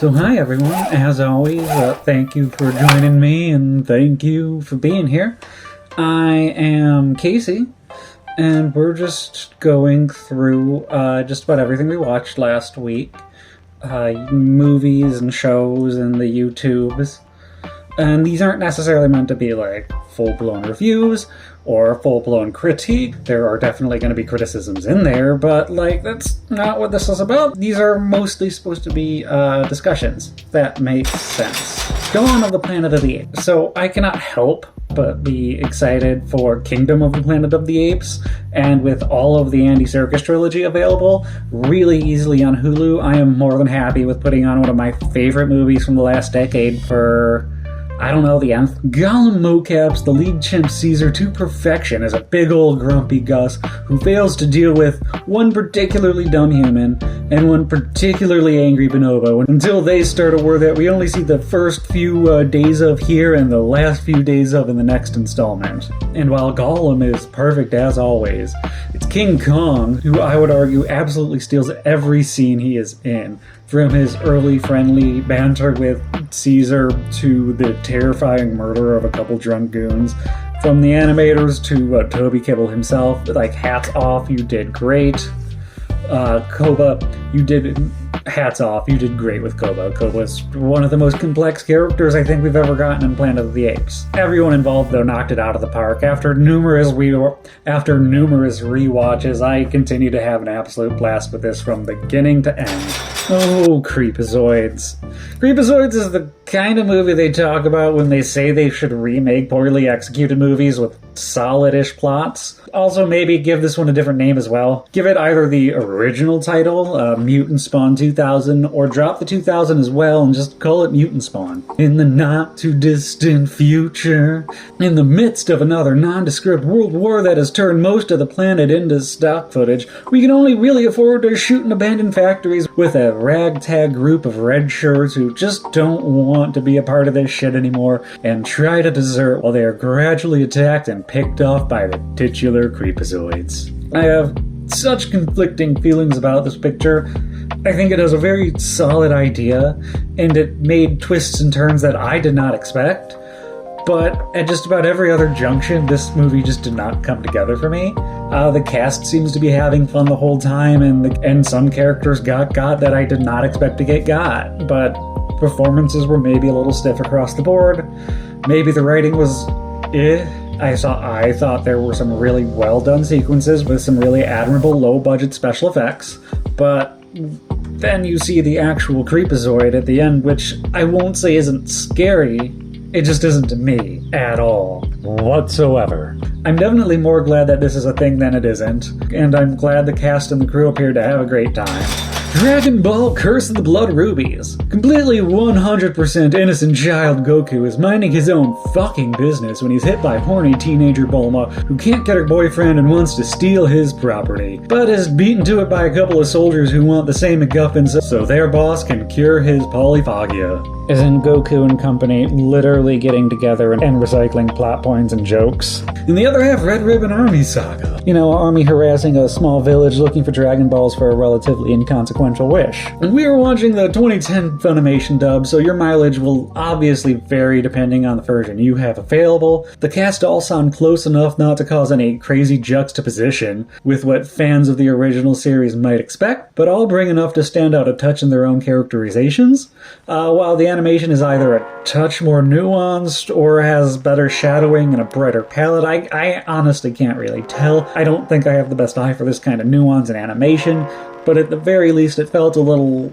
So hi everyone, as always, thank you for joining me and thank you for being here. I am Casey, and we're just going through just about everything we watched last week. Movies and shows and the YouTubes. And these aren't necessarily meant to be like full-blown reviews or full-blown critique. There are definitely going to be criticisms in there, but like that's not what this is about. These are mostly supposed to be discussions that make sense. Dawn of the Planet of the Apes. So I cannot help but be excited for Kingdom of the Planet of the Apes, and with all of the Andy Serkis trilogy available really easily on Hulu, I am more than happy with putting on one of my favorite movies from the last decade for, I don't know, the nth. Gollum mocaps the lead chimp Caesar to perfection as a big old grumpy Gus who fails to deal with one particularly dumb human and one particularly angry bonobo until they start a war that we only see the first few days of here and the last few days of in the next installment. And while Gollum is perfect as always, it's King Kong who I would argue absolutely steals every scene he is in. From his early friendly banter with Caesar to the terrifying murder of a couple drunk goons. From the animators to Toby Kibble himself, like hats off, you did great. Koba, hats off, you did great with Koba. Koba's one of the most complex characters I think we've ever gotten in Planet of the Apes. Everyone involved though knocked it out of the park. After numerous rewatches, I continue to have an absolute blast with this from beginning to end. Oh, Creepozoids. Creepozoids is the kind of movie they talk about when they say they should remake poorly executed movies with solid-ish plots. Also, maybe give this one a different name as well. Give it either the original title, Mutant Spawn 2000, or drop the 2000 as well and just call it Mutant Spawn. In the not-too-distant future, in the midst of another nondescript world war that has turned most of the planet into stock footage, we can only really afford to shoot in abandoned factories with a ragtag group of red shirts who just don't want to be a part of this shit anymore and try to desert while they are gradually attacked and picked off by the titular Creepozoids. I have such conflicting feelings about this picture. I think it has a very solid idea, and it made twists and turns that I did not expect. But at just about every other junction, this movie just did not come together for me. The cast seems to be having fun the whole time, and some characters got that I did not expect to get got. But performances were maybe a little stiff across the board. Maybe the writing was I thought there were some really well done sequences with some really admirable low budget special effects, but then you see the actual Creepozoid at the end, which I won't say isn't scary. It just isn't to me at all, whatsoever. I'm definitely more glad that this is a thing than it isn't, and I'm glad the cast and the crew appeared to have a great time. Dragon Ball Curse of the Blood Rubies. Completely 100% innocent child Goku is minding his own fucking business when he's hit by horny teenager Bulma who can't get her boyfriend and wants to steal his property, but is beaten to it by a couple of soldiers who want the same MacGuffins so their boss can cure his polyphagia. Isn't Goku and company literally getting together and recycling plot points and jokes? In the other half, Red Ribbon Army Saga. You know, army harassing a small village looking for Dragon Balls for a relatively inconsequential wish. And we were watching the 2010 Funimation dub, so your mileage will obviously vary depending on the version you have available. The cast all sound close enough not to cause any crazy juxtaposition with what fans of the original series might expect, but all bring enough to stand out a touch in their own characterizations. While the animation is either a touch more nuanced or has better shadowing and a brighter palette, I honestly can't really tell. I don't think I have the best eye for this kind of nuance in animation, but at the very least it felt a little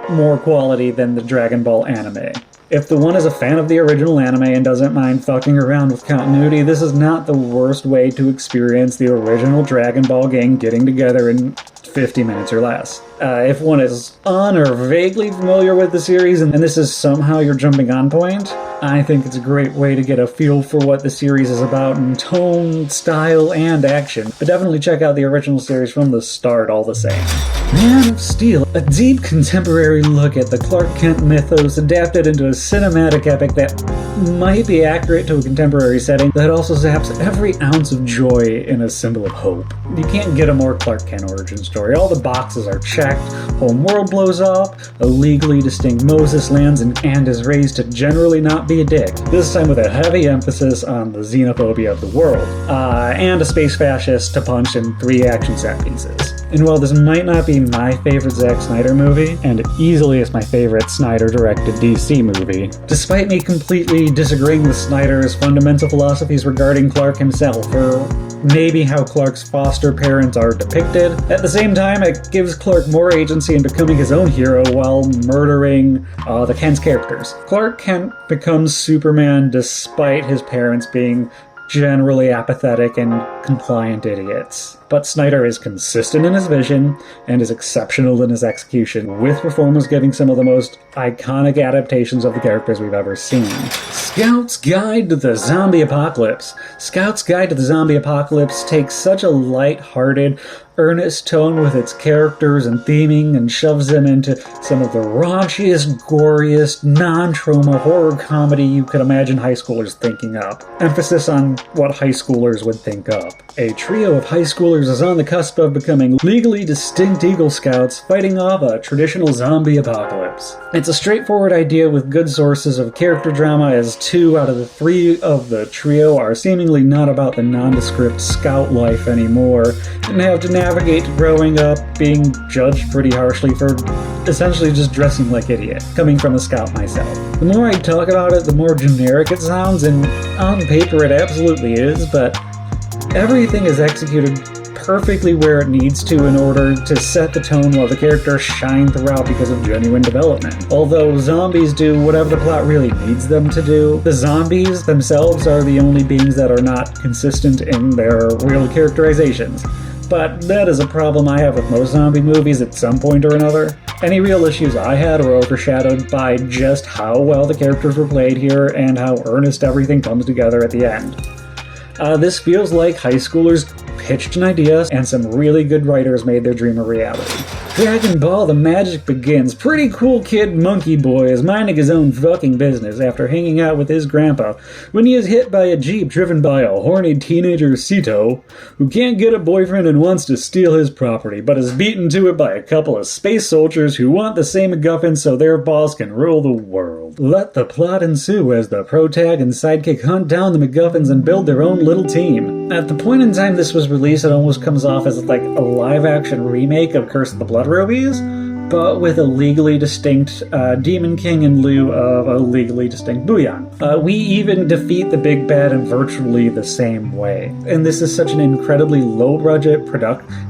more quality than the Dragon Ball anime. If the one is a fan of the original anime and doesn't mind fucking around with continuity, this is not the worst way to experience the original Dragon Ball gang getting together in 50 minutes or less. If one is or vaguely familiar with the series and this is somehow your jumping on point, I think it's a great way to get a feel for what the series is about in tone, style, and action. But definitely check out the original series from the start all the same. Man of Steel, a deep contemporary look at the Clark Kent mythos adapted into a cinematic epic that might be accurate to a contemporary setting that also zaps every ounce of joy in a symbol of hope. You can't get a more Clark Kent origin story. All the boxes are checked. packed homeworld blows up, a legally distinct Moses lands and is raised to generally not be a dick, this time with a heavy emphasis on the xenophobia of the world, and a space fascist to punch in 3 action set pieces. And while this might not be my favorite Zack Snyder movie, and it easily is my favorite Snyder-directed DC movie, despite me completely disagreeing with Snyder's fundamental philosophies regarding Clark himself, or maybe how Clark's foster parents are depicted, at the same time it gives Clark more agency in becoming his own hero while murdering the Kent's characters. Clark Kent becomes Superman despite his parents being generally apathetic and compliant idiots. But Snyder is consistent in his vision and is exceptional in his execution, with performers giving some of the most iconic adaptations of the characters we've ever seen. Scout's Guide to the Zombie Apocalypse. Scout's Guide to the Zombie Apocalypse takes such a light-hearted, earnest tone with its characters and theming and shoves them into some of the raunchiest, goriest, non-trauma horror comedy you could imagine high schoolers thinking up. Emphasis on what high schoolers would think up. A trio of high schoolers is on the cusp of becoming legally distinct Eagle Scouts fighting off a traditional zombie apocalypse. It's a straightforward idea with good sources of character drama, as 2 out of the 3 of the trio are seemingly not about the nondescript scout life anymore and have to navigate growing up being judged pretty harshly for essentially just dressing like idiots, coming from a scout myself. The more I talk about it, the more generic it sounds, and on paper it absolutely is, but everything is executed perfectly where it needs to in order to set the tone while the characters shine throughout because of genuine development. Although zombies do whatever the plot really needs them to do, the zombies themselves are the only beings that are not consistent in their real characterizations. But that is a problem I have with most zombie movies at some point or another. Any real issues I had were overshadowed by just how well the characters were played here and how earnest everything comes together at the end. This feels like high schoolers pitched an idea and some really good writers made their dream a reality. Dragon Ball The Magic Begins. Pretty cool kid Monkey Boy is minding his own fucking business after hanging out with his grandpa when he is hit by a jeep driven by a horny teenager Sito who can't get a boyfriend and wants to steal his property, but is beaten to it by a couple of space soldiers who want the same MacGuffin so their boss can rule the world. Let the plot ensue as the protag and sidekick hunt down the MacGuffins and build their own little team. At the point in time this was released, it almost comes off as like a live-action remake of Curse of the Blood Rubies, but with a legally distinct Demon King in lieu of a legally distinct Booyan. We even defeat the big bad in virtually the same way. And this is such an incredibly low-budget production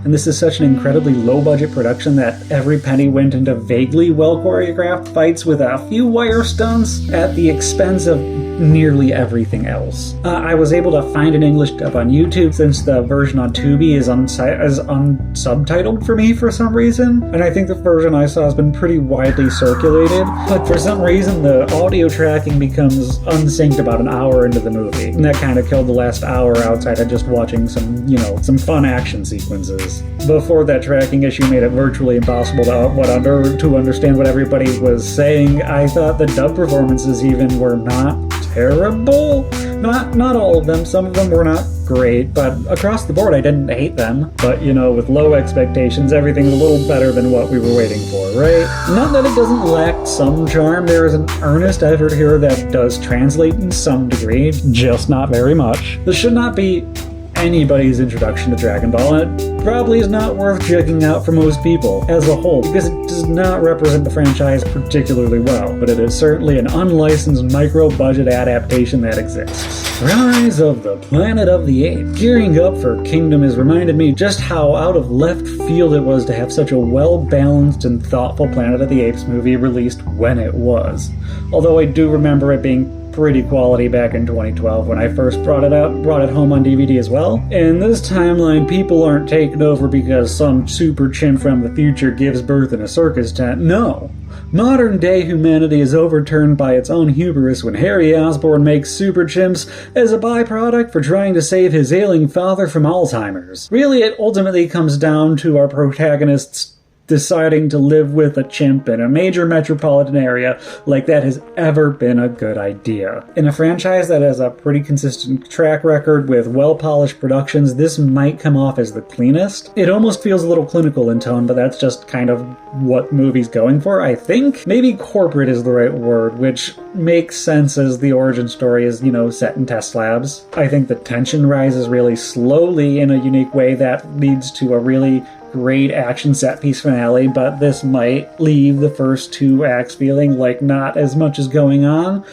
that every penny went into vaguely well-choreographed fights with a few wire stunts at the expense of nearly everything else. I was able to find an English dub on YouTube since the version on Tubi is unsubtitled for me for some reason, and I think the version I saw has been pretty widely circulated, but for some reason the audio tracking becomes unsynced about an hour into the movie, and that kind of killed the last hour outside of just watching some fun action sequences. Before that tracking issue made it virtually impossible to understand what everybody was saying, I thought the dub performances even were not terrible. Not all of them. Some of them were not great, but across the board I didn't hate them. But, with low expectations, everything's a little better than what we were waiting for, right? Not that it doesn't lack some charm. There is an earnest effort here that does translate in some degree, just not very much. This should not be anybody's introduction to Dragon Ball, and it probably is not worth checking out for most people as a whole, because it does not represent the franchise particularly well, but it is certainly an unlicensed micro-budget adaptation that exists. Rise of the Planet of the Apes. Gearing up for Kingdom has reminded me just how out of left field it was to have such a well-balanced and thoughtful Planet of the Apes movie released when it was. Although I do remember it being pretty quality back in 2012 when I first brought it home on DVD as well. In this timeline, people aren't taken over because some super chimp from the future gives birth in a circus tent. No. Modern day humanity is overturned by its own hubris when Harry Osborn makes super chimps as a byproduct for trying to save his ailing father from Alzheimer's. Really, it ultimately comes down to our protagonist's deciding to live with a chimp in a major metropolitan area like that has ever been a good idea. In a franchise that has a pretty consistent track record with well-polished productions, this might come off as the cleanest. It almost feels a little clinical in tone, but that's just kind of what the movie's going for, I think. Maybe corporate is the right word, which makes sense as the origin story is, set in test labs. I think the tension rises really slowly in a unique way that leads to a really great action set piece finale, but this might leave the first 2 acts feeling like not as much is going on,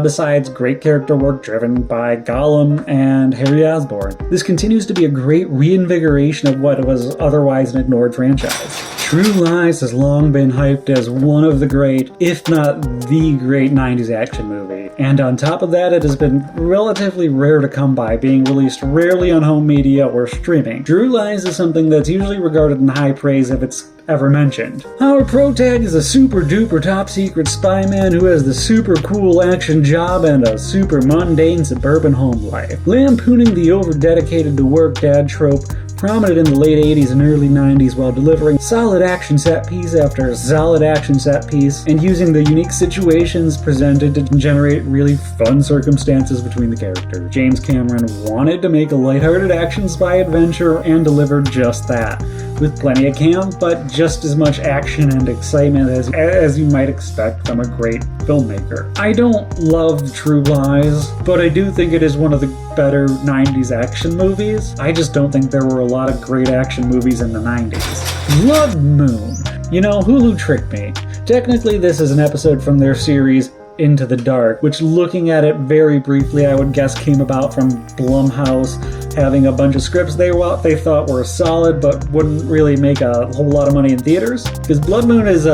besides great character work driven by Gollum and Harry Osborn. This continues to be a great reinvigoration of what was otherwise an ignored franchise. True Lies has long been hyped as one of the great, if not the great 90s action movie. And on top of that, it has been relatively rare to come by, being released rarely on home media or streaming. True Lies is something that's usually regarded in high praise if it's ever mentioned. Our protag is a super duper top secret spy man who has the super cool action job and a super mundane suburban home life. Lampooning the over-dedicated to work dad trope, prominent in the late 80s and early 90s while delivering solid action set piece after solid action set piece and using the unique situations presented to generate really fun circumstances between the characters. James Cameron wanted to make a lighthearted action spy adventure and delivered just that, with plenty of camp, but just as much action and excitement as you might expect from a great filmmaker. I don't love True Lies, but I do think it is one of the better 90s action movies. I just don't think there were a lot of great action movies in the 90s. Blood Moon. Hulu tricked me. Technically, this is an episode from their series Into the Dark, which, looking at it very briefly, I would guess came about from Blumhouse having a bunch of scripts they thought were solid but wouldn't really make a whole lot of money in theaters. Because Blood Moon is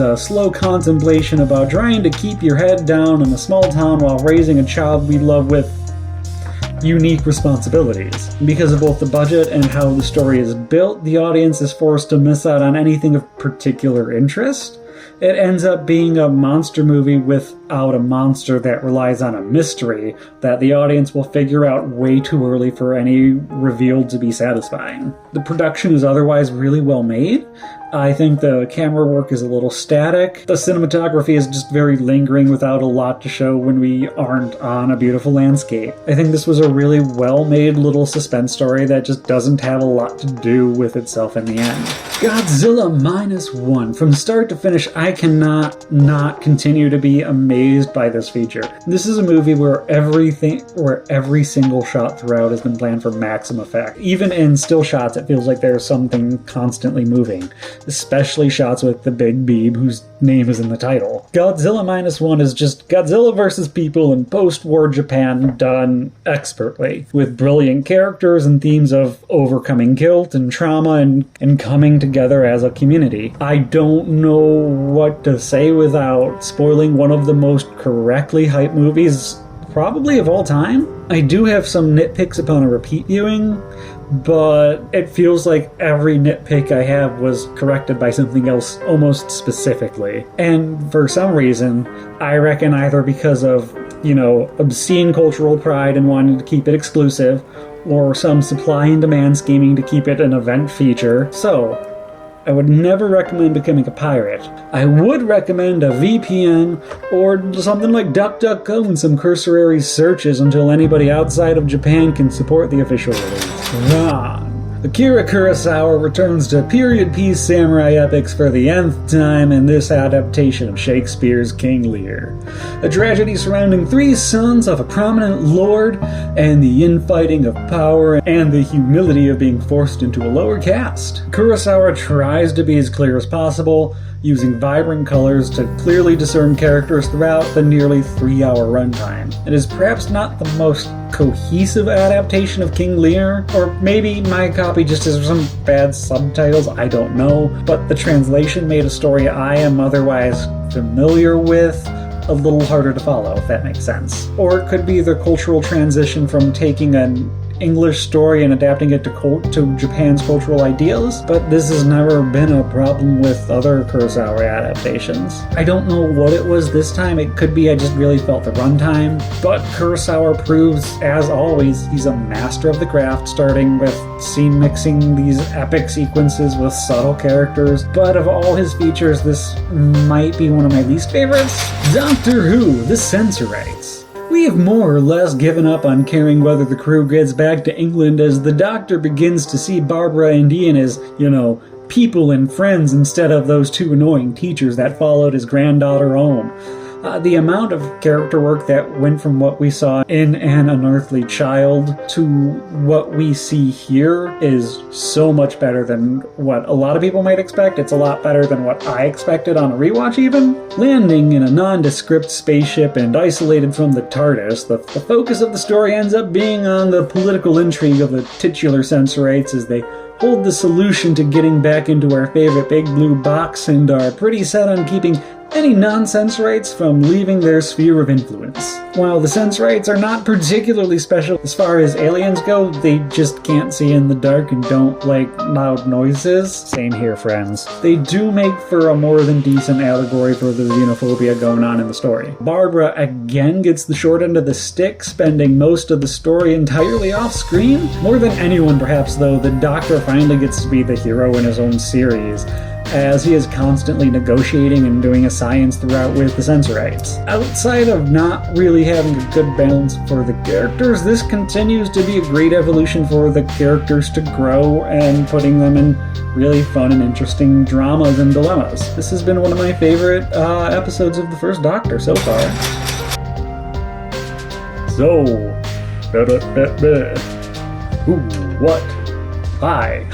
a slow contemplation about trying to keep your head down in a small town while raising a child we love with unique responsibilities. Because of both the budget and how the story is built, the audience is forced to miss out on anything of particular interest. It ends up being a monster movie without a monster that relies on a mystery that the audience will figure out way too early for any reveal to be satisfying. The production is otherwise really well made. I think the camera work is a little static. The cinematography is just very lingering without a lot to show when we aren't on a beautiful landscape. I think this was a really well-made little suspense story that just doesn't have a lot to do with itself in the end. Godzilla -1. From start to finish, I cannot not continue to be amazed by this feature. This is a movie where every single shot throughout has been planned for maximum effect. Even in still shots, it feels like there's something constantly moving. Especially shots with the big beeb whose name is in the title. Godzilla -1 is just Godzilla versus people in post-war Japan done expertly, with brilliant characters and themes of overcoming guilt and trauma and coming together as a community. I don't know what to say without spoiling one of the most correctly hyped movies probably of all time. I do have some nitpicks upon a repeat viewing, but it feels like every nitpick I have was corrected by something else almost specifically. And for some reason, I reckon either because of, obscene cultural pride and wanting to keep it exclusive, or some supply and demand scheming to keep it an event feature. So, I would never recommend becoming a pirate. I would recommend a VPN or something like DuckDuckGo and some cursory searches until anybody outside of Japan can support the official release. Wrong. Akira Kurosawa returns to period piece samurai epics for the nth time in this adaptation of Shakespeare's King Lear. A tragedy surrounding 3 sons of a prominent lord and the infighting of power and the humility of being forced into a lower caste. Kurosawa tries to be as clear as possible, using vibrant colors to clearly discern characters throughout the nearly 3-hour runtime. It is perhaps not the most cohesive adaptation of King Lear, or maybe my copy just has some bad subtitles, I don't know, but the translation made a story I am otherwise familiar with a little harder to follow, if that makes sense. Or it could be the cultural transition from taking an English story and adapting it to Japan's cultural ideals, but this has never been a problem with other Kurosawa adaptations. I don't know what it was this time. It could be I just really felt the runtime, but Kurosawa proves, as always, he's a master of the craft, starting with scene mixing these epic sequences with subtle characters. But of all his features, this might be one of my least favorites. Doctor Who, The Sensorites. We have more or less given up on caring whether the crew gets back to England as the Doctor begins to see Barbara and Ian as, people and friends instead of those two annoying teachers that followed his granddaughter home. The amount of character work that went from what we saw in An Unearthly Child to what we see here is so much better than what a lot of people might expect. It's a lot better than what I expected on a rewatch even. Landing in a nondescript spaceship and isolated from the TARDIS, the focus of the story ends up being on the political intrigue of the titular Sensorites as they hold the solution to getting back into our favorite big blue box and are pretty set on keeping any non-Sensorites from leaving their sphere of influence. While the Sensorites are not particularly special as far as aliens go, they just can't see in the dark and don't like loud noises. Same here, friends. They do make for a more than decent allegory for the xenophobia going on in the story. Barbara again gets the short end of the stick, spending most of the story entirely off screen. More than anyone perhaps, though, the Doctor finally gets to be the hero in his own series, as he is constantly negotiating and doing a science throughout with the Sensorites. Outside of not really having a good balance for the characters, this continues to be a great evolution for the characters to grow and putting them in really fun and interesting dramas and dilemmas. This has been one of my favorite episodes of the first Doctor so far. So, ooh, what? Hi.